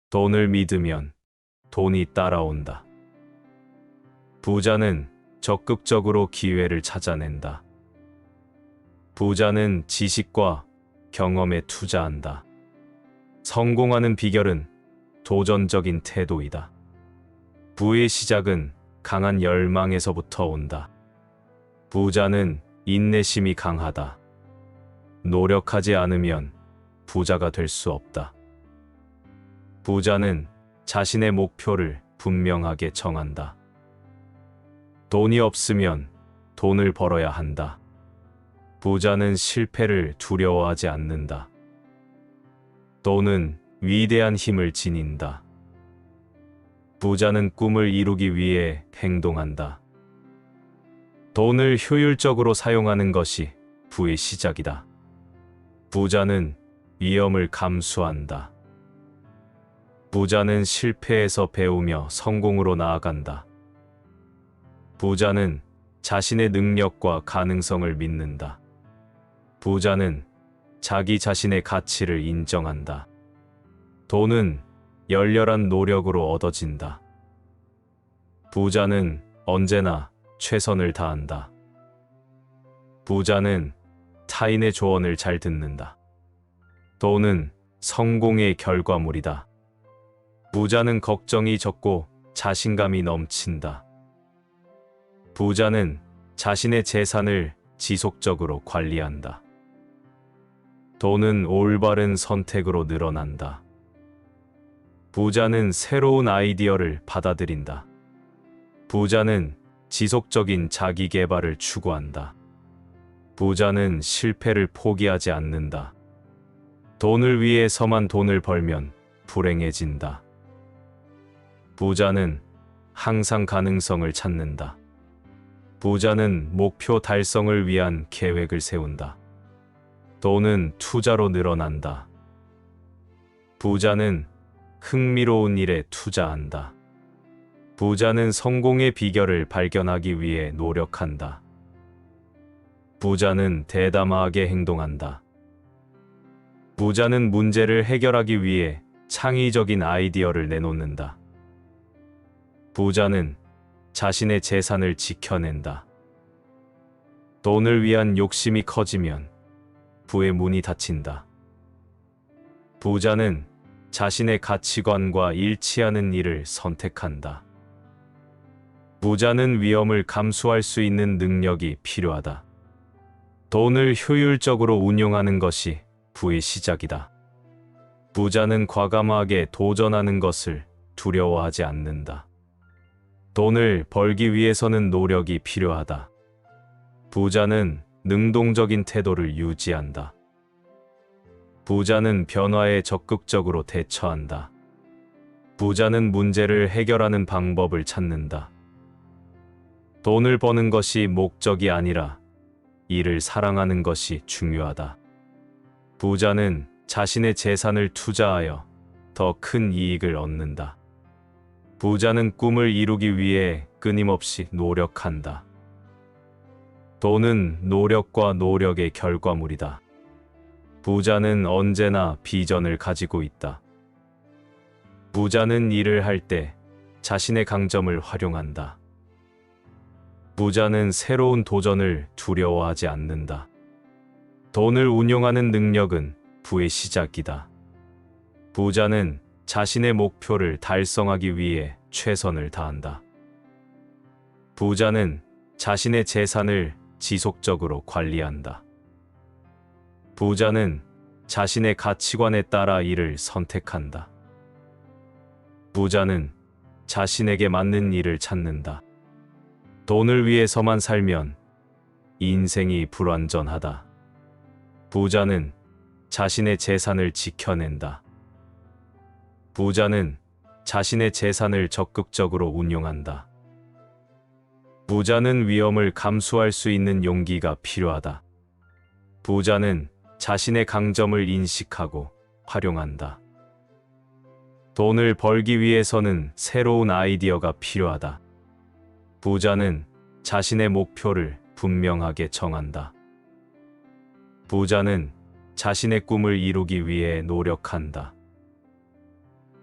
돈을 믿으면 돈이 따라온다. 부자는 적극적으로 기회를 찾아낸다. 부자는 지식과 경험에 투자한다. 성공하는 비결은 도전적인 태도이다. 부의 시작은 강한 열망에서부터 온다. 부자는 인내심이 강하다. 노력하지 않으면 부자가 될 수 없다. 부자는 자신의 목표를 분명하게 정한다. 돈이 없으면 돈을 벌어야 한다. 부자는 실패를 두려워하지 않는다. 돈은 위대한 힘을 지닌다. 부자는 꿈을 이루기 위해 행동한다. 돈을 효율적으로 사용하는 것이 부의 시작이다. 부자는 위험을 감수한다. 부자는 실패에서 배우며 성공으로 나아간다. 부자는 자신의 능력과 가능성을 믿는다. 부자는 자기 자신의 가치를 인정한다. 돈은 열렬한 노력으로 얻어진다. 부자는 언제나 최선을 다한다. 부자는 타인의 조언을 잘 듣는다. 돈은 성공의 결과물이다. 부자는 걱정이 적고 자신감이 넘친다. 부자는 자신의 재산을 지속적으로 관리한다. 돈은 올바른 선택으로 늘어난다. 부자는 새로운 아이디어를 받아들인다. 부자는 지속적인 자기 개발을 추구한다. 부자는 실패를 포기하지 않는다. 돈을 위해서만 돈을 벌면 불행해진다. 부자는 항상 가능성을 찾는다. 부자는 목표 달성을 위한 계획을 세운다. 돈은 투자로 늘어난다. 부자는 흥미로운 일에 투자한다. 부자는 성공의 비결을 발견하기 위해 노력한다. 부자는 대담하게 행동한다. 부자는 문제를 해결하기 위해 창의적인 아이디어를 내놓는다. 부자는 자신의 재산을 지켜낸다. 돈을 위한 욕심이 커지면 부의 문이 닫힌다. 부자는 자신의 가치관과 일치하는 일을 선택한다. 부자는 위험을 감수할 수 있는 능력이 필요하다. 돈을 효율적으로 운용하는 것이 부의 시작이다. 부자는 과감하게 도전하는 것을 두려워하지 않는다. 돈을 벌기 위해서는 노력이 필요하다. 부자는 능동적인 태도를 유지한다. 부자는 변화에 적극적으로 대처한다. 부자는 문제를 해결하는 방법을 찾는다. 돈을 버는 것이 목적이 아니라 이를 사랑하는 것이 중요하다. 부자는 자신의 재산을 투자하여 더 큰 이익을 얻는다. 부자는 꿈을 이루기 위해 끊임없이 노력한다. 돈은 노력과 노력의 결과물이다. 부자는 언제나 비전을 가지고 있다. 부자는 일을 할 때 자신의 강점을 활용한다. 부자는 새로운 도전을 두려워하지 않는다. 돈을 운용하는 능력은 부의 시작이다. 부자는 자신의 목표를 달성하기 위해 최선을 다한다. 부자는 자신의 재산을 지속적으로 관리한다. 부자는 자신의 가치관에 따라 일을 선택한다. 부자는 자신에게 맞는 일을 찾는다. 돈을 위해서만 살면 인생이 불완전하다. 부자는 자신의 재산을 지켜낸다. 부자는 자신의 재산을 적극적으로 운용한다. 부자는 위험을 감수할 수 있는 용기가 필요하다. 부자는 자신의 강점을 인식하고 활용한다. 돈을 벌기 위해서는 새로운 아이디어가 필요하다. 부자는 자신의 목표를 분명하게 정한다. 부자는 자신의 꿈을 이루기 위해 노력한다.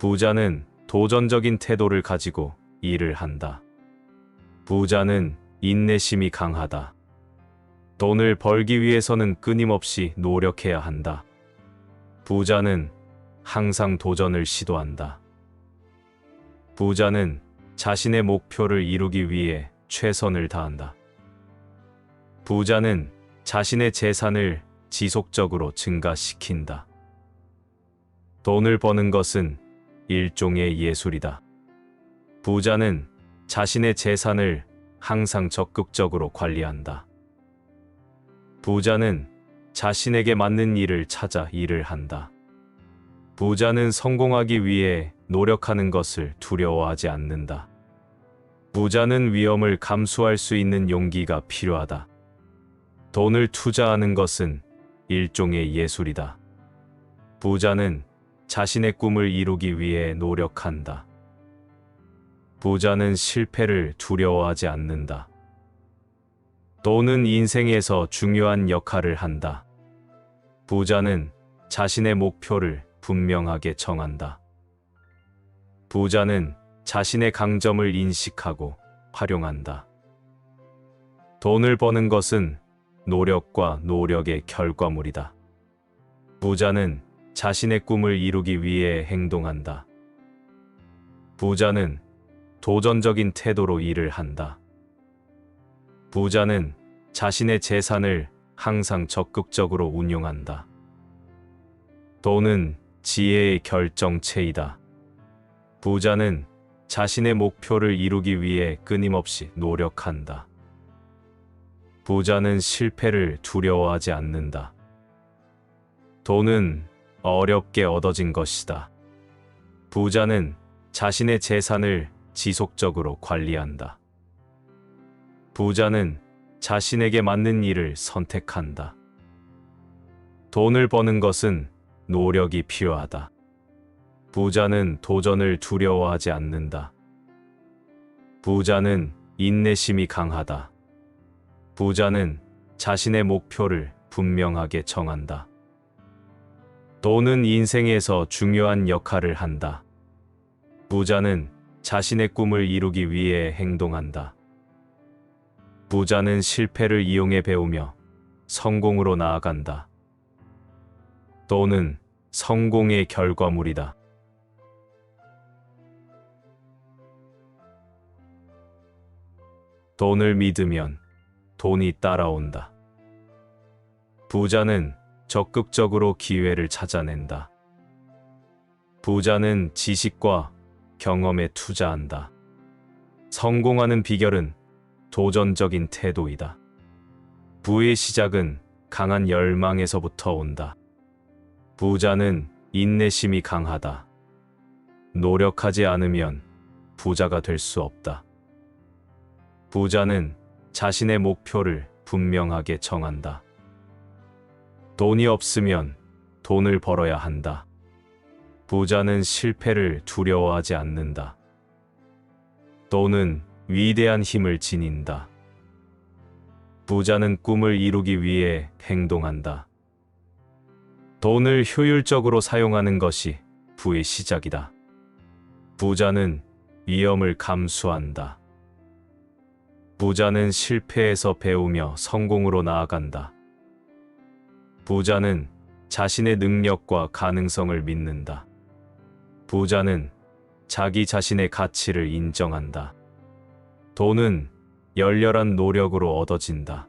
부자는 도전적인 태도를 가지고 일을 한다. 부자는 인내심이 강하다. 돈을 벌기 위해서는 끊임없이 노력해야 한다. 부자는 항상 도전을 시도한다. 부자는 자신의 목표를 이루기 위해 최선을 다한다. 부자는 자신의 재산을 지속적으로 증가시킨다. 돈을 버는 것은 일종의 예술이다. 부자는 자신의 재산을 항상 적극적으로 관리한다. 부자는 자신에게 맞는 일을 찾아 일을 한다. 부자는 성공하기 위해 노력하는 것을 두려워하지 않는다. 부자는 위험을 감수할 수 있는 용기가 필요하다. 돈을 투자하는 것은 일종의 예술이다. 부자는 자신의 꿈을 이루기 위해 노력한다. 부자는 실패를 두려워하지 않는다. 돈은 인생에서 중요한 역할을 한다. 부자는 자신의 목표를 분명하게 정한다. 부자는 자신의 강점을 인식하고 활용한다. 돈을 버는 것은 노력과 노력의 결과물이다. 부자는 자신의 꿈을 이루기 위해 행동한다. 부자는 도전적인 태도로 일을 한다. 부자는 자신의 재산을 항상 적극적으로 운용한다. 돈은 지혜의 결정체이다. 부자는 자신의 목표를 이루기 위해 끊임없이 노력한다. 부자는 실패를 두려워하지 않는다. 돈은 어렵게 얻어진 것이다. 부자는 자신의 재산을 지속적으로 관리한다. 부자는 자신에게 맞는 일을 선택한다. 돈을 버는 것은 노력이 필요하다. 부자는 도전을 두려워하지 않는다. 부자는 인내심이 강하다. 부자는 자신의 목표를 분명하게 정한다. 돈은 인생에서 중요한 역할을 한다. 부자는 자신의 꿈을 이루기 위해 행동한다. 부자는 실패를 이용해 배우며 성공으로 나아간다. 돈은 성공의 결과물이다. 돈을 믿으면 돈이 따라온다. 부자는 적극적으로 기회를 찾아낸다. 부자는 지식과 경험에 투자한다. 성공하는 비결은 도전적인 태도이다. 부의 시작은 강한 열망에서부터 온다. 부자는 인내심이 강하다. 노력하지 않으면 부자가 될 수 없다. 부자는 자신의 목표를 분명하게 정한다. 돈이 없으면 돈을 벌어야 한다. 부자는 실패를 두려워하지 않는다. 돈은 위대한 힘을 지닌다. 부자는 꿈을 이루기 위해 행동한다. 돈을 효율적으로 사용하는 것이 부의 시작이다. 부자는 위험을 감수한다. 부자는 실패에서 배우며 성공으로 나아간다. 부자는 자신의 능력과 가능성을 믿는다. 부자는 자기 자신의 가치를 인정한다. 돈은 열렬한 노력으로 얻어진다.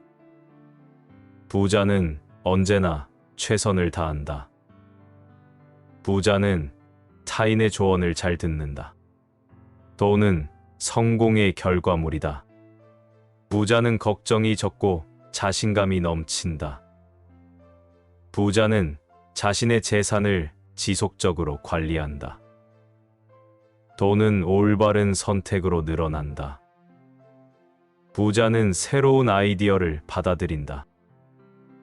부자는 언제나 최선을 다한다. 부자는 타인의 조언을 잘 듣는다. 돈은 성공의 결과물이다. 부자는 걱정이 적고 자신감이 넘친다. 부자는 자신의 재산을 지속적으로 관리한다. 돈은 올바른 선택으로 늘어난다. 부자는 새로운 아이디어를 받아들인다.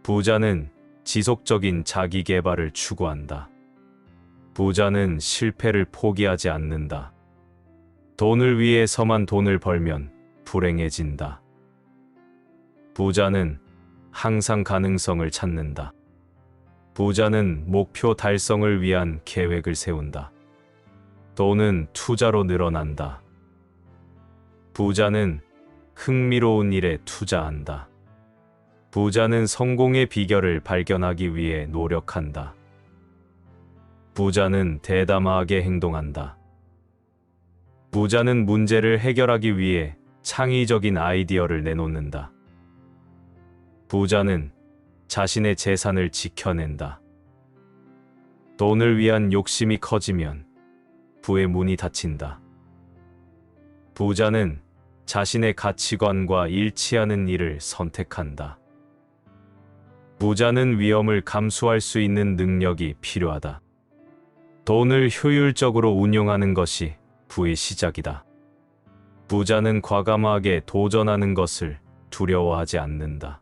부자는 지속적인 자기 개발을 추구한다. 부자는 실패를 포기하지 않는다. 돈을 위해서만 돈을 벌면 불행해진다. 부자는 항상 가능성을 찾는다. 부자는 목표 달성을 위한 계획을 세운다. 돈은 투자로 늘어난다. 부자는 흥미로운 일에 투자한다. 부자는 성공의 비결을 발견하기 위해 노력한다. 부자는 대담하게 행동한다. 부자는 문제를 해결하기 위해 창의적인 아이디어를 내놓는다. 부자는 자신의 재산을 지켜낸다. 돈을 위한 욕심이 커지면 부의 문이 닫힌다. 부자는 자신의 가치관과 일치하는 일을 선택한다. 부자는 위험을 감수할 수 있는 능력이 필요하다. 돈을 효율적으로 운용하는 것이 부의 시작이다. 부자는 과감하게 도전하는 것을 두려워하지 않는다.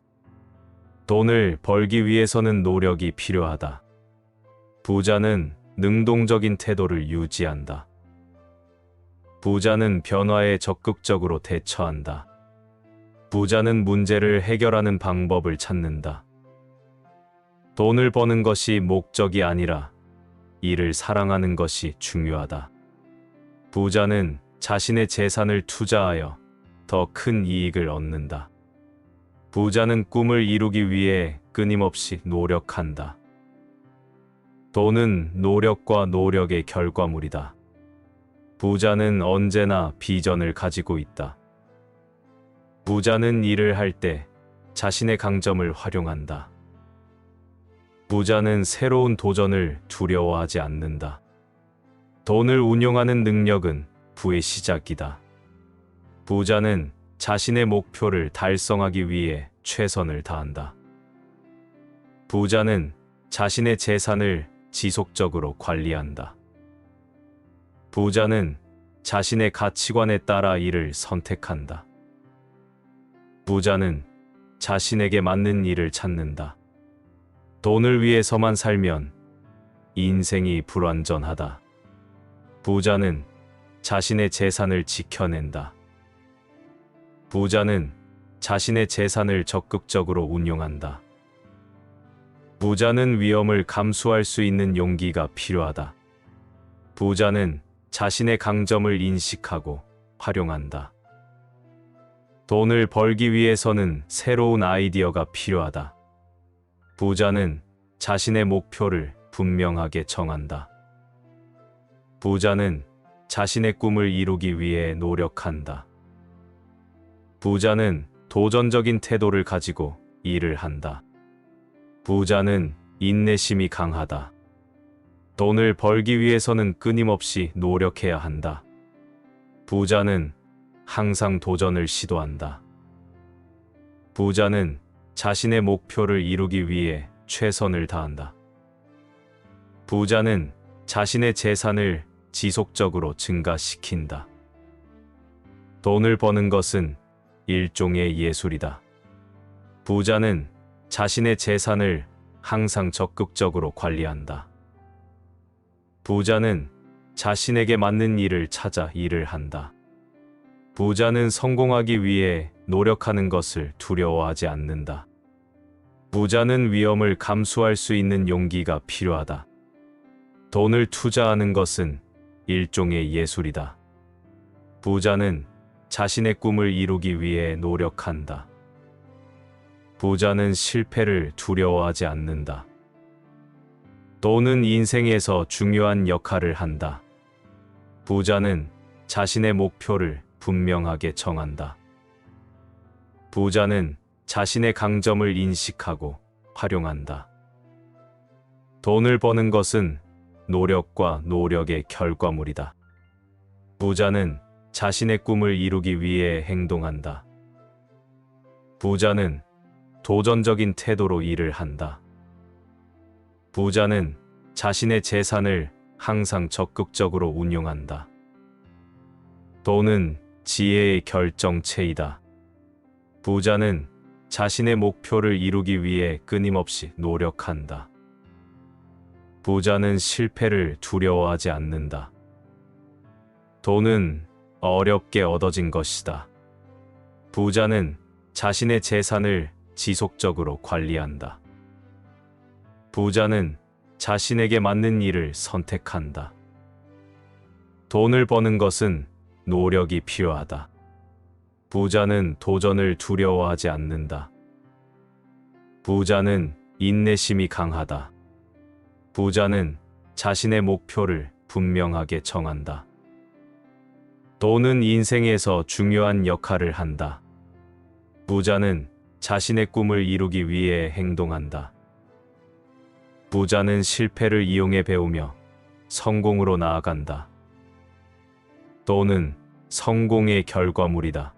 돈을 벌기 위해서는 노력이 필요하다. 부자는 능동적인 태도를 유지한다. 부자는 변화에 적극적으로 대처한다. 부자는 문제를 해결하는 방법을 찾는다. 돈을 버는 것이 목적이 아니라 이를 사랑하는 것이 중요하다. 부자는 자신의 재산을 투자하여 더 큰 이익을 얻는다. 부자는 꿈을 이루기 위해 끊임없이 노력한다. 돈은 노력과 노력의 결과물이다. 부자는 언제나 비전을 가지고 있다. 부자는 일을 할 때 자신의 강점을 활용한다. 부자는 새로운 도전을 두려워하지 않는다. 돈을 운용하는 능력은 부의 시작이다. 부자는 자신의 목표를 달성하기 위해 최선을 다한다. 부자는 자신의 재산을 지속적으로 관리한다. 부자는 자신의 가치관에 따라 일을 선택한다. 부자는 자신에게 맞는 일을 찾는다. 돈을 위해서만 살면 인생이 불완전하다. 부자는 자신의 재산을 지켜낸다. 부자는 자신의 재산을 적극적으로 운용한다. 부자는 위험을 감수할 수 있는 용기가 필요하다. 부자는 자신의 강점을 인식하고 활용한다. 돈을 벌기 위해서는 새로운 아이디어가 필요하다. 부자는 자신의 목표를 분명하게 정한다. 부자는 자신의 꿈을 이루기 위해 노력한다. 부자는 도전적인 태도를 가지고 일을 한다. 부자는 인내심이 강하다. 돈을 벌기 위해서는 끊임없이 노력해야 한다. 부자는 항상 도전을 시도한다. 부자는 자신의 목표를 이루기 위해 최선을 다한다. 부자는 자신의 재산을 지속적으로 증가시킨다. 돈을 버는 것은 일종의 예술이다. 부자는 자신의 재산을 항상 적극적으로 관리한다. 부자는 자신에게 맞는 일을 찾아 일을 한다. 부자는 성공하기 위해 노력하는 것을 두려워하지 않는다. 부자는 위험을 감수할 수 있는 용기가 필요하다. 돈을 투자하는 것은 일종의 예술이다. 부자는 자신의 꿈을 이루기 위해 노력한다. 부자는 실패를 두려워하지 않는다. 돈은 인생에서 중요한 역할을 한다. 부자는 자신의 목표를 분명하게 정한다. 부자는 자신의 강점을 인식하고 활용한다. 돈을 버는 것은 노력과 노력의 결과물이다. 부자는 자신의 꿈을 이루기 위해 행동한다. 부자는 도전적인 태도로 일을 한다. 부자는 자신의 재산을 항상 적극적으로 운용한다. 돈은 지혜의 결정체이다. 부자는 자신의 목표를 이루기 위해 끊임없이 노력한다. 부자는 실패를 두려워하지 않는다. 돈은 어렵게 얻어진 것이다. 부자는 자신의 재산을 지속적으로 관리한다. 부자는 자신에게 맞는 일을 선택한다. 돈을 버는 것은 노력이 필요하다. 부자는 도전을 두려워하지 않는다. 부자는 인내심이 강하다. 부자는 자신의 목표를 분명하게 정한다. 돈은 인생에서 중요한 역할을 한다. 부자는 자신의 꿈을 이루기 위해 행동한다. 부자는 실패를 이용해 배우며 성공으로 나아간다. 돈은 성공의 결과물이다.